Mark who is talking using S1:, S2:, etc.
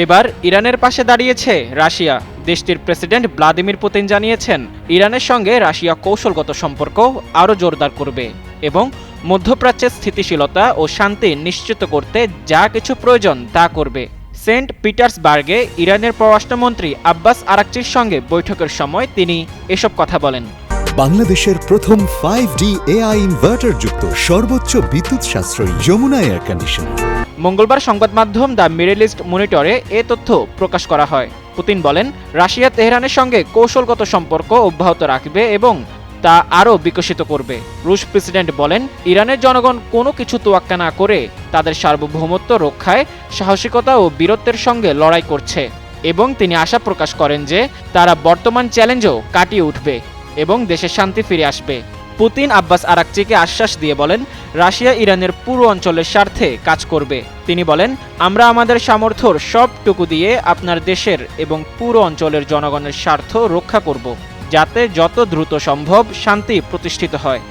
S1: এবার ইরানের পাশে দাঁড়িয়েছে রাশিয়া। দেশটির প্রেসিডেন্ট ভ্লাদিমির পুতিন জানিয়েছেন, ইরানের সঙ্গে রাশিয়া কৌশলগত সম্পর্ক আরও জোরদার করবে এবং মধ্যপ্রাচ্যের স্থিতিশীলতা ও শান্তি নিশ্চিত করতে যা কিছু প্রয়োজন তা করবে। সেন্ট পিটার্সবার্গে ইরানের পররাষ্ট্রমন্ত্রী আব্বাস আরাকচির সঙ্গে বৈঠকের সময় তিনি এসব কথা বলেন।
S2: বাংলাদেশের প্রথম 5D AI ইনভার্টার যুক্ত সর্বোচ্চ বিদ্যুৎ সাশ্রয়ী যমুনা এয়ার কন্ডিশনার।
S1: মঙ্গলবার সংবাদ মাধ্যম দ্য মিডল ইস্ট মনিটরে এ তথ্য প্রকাশ করা হয়। পুতিন বলেন, রাশিয়া তেহরানের সঙ্গে কৌশলগত সম্পর্ক অব্যাহত রাখবে এবং তা আরও বিকশিত করবে। রুশ প্রেসিডেন্ট বলেন, ইরানের জনগণ কোনো কিছু তোয়াক্কা না করে তাদের সার্বভৌমত্ব রক্ষায় সাহসিকতা ও বীরত্বের সঙ্গে লড়াই করছে এবং তিনি আশা প্রকাশ করেন যে তারা বর্তমান চ্যালেঞ্জও কাটিয়ে উঠবে এবং দেশে শান্তি ফিরে আসবে। পুতিন আব্বাস আরাকচিকে আশ্বাস দিয়ে বলেন, রাশিয়া ইরানের পুরো অঞ্চলের স্বার্থে কাজ করবে। তিনি বলেন, আমরা আমাদের সামর্থ্যর সবটুকু দিয়ে আপনার দেশের এবং পুরো অঞ্চলের জনগণের স্বার্থ রক্ষা করব, যাতে যত দ্রুত সম্ভব শান্তি প্রতিষ্ঠিত হয়।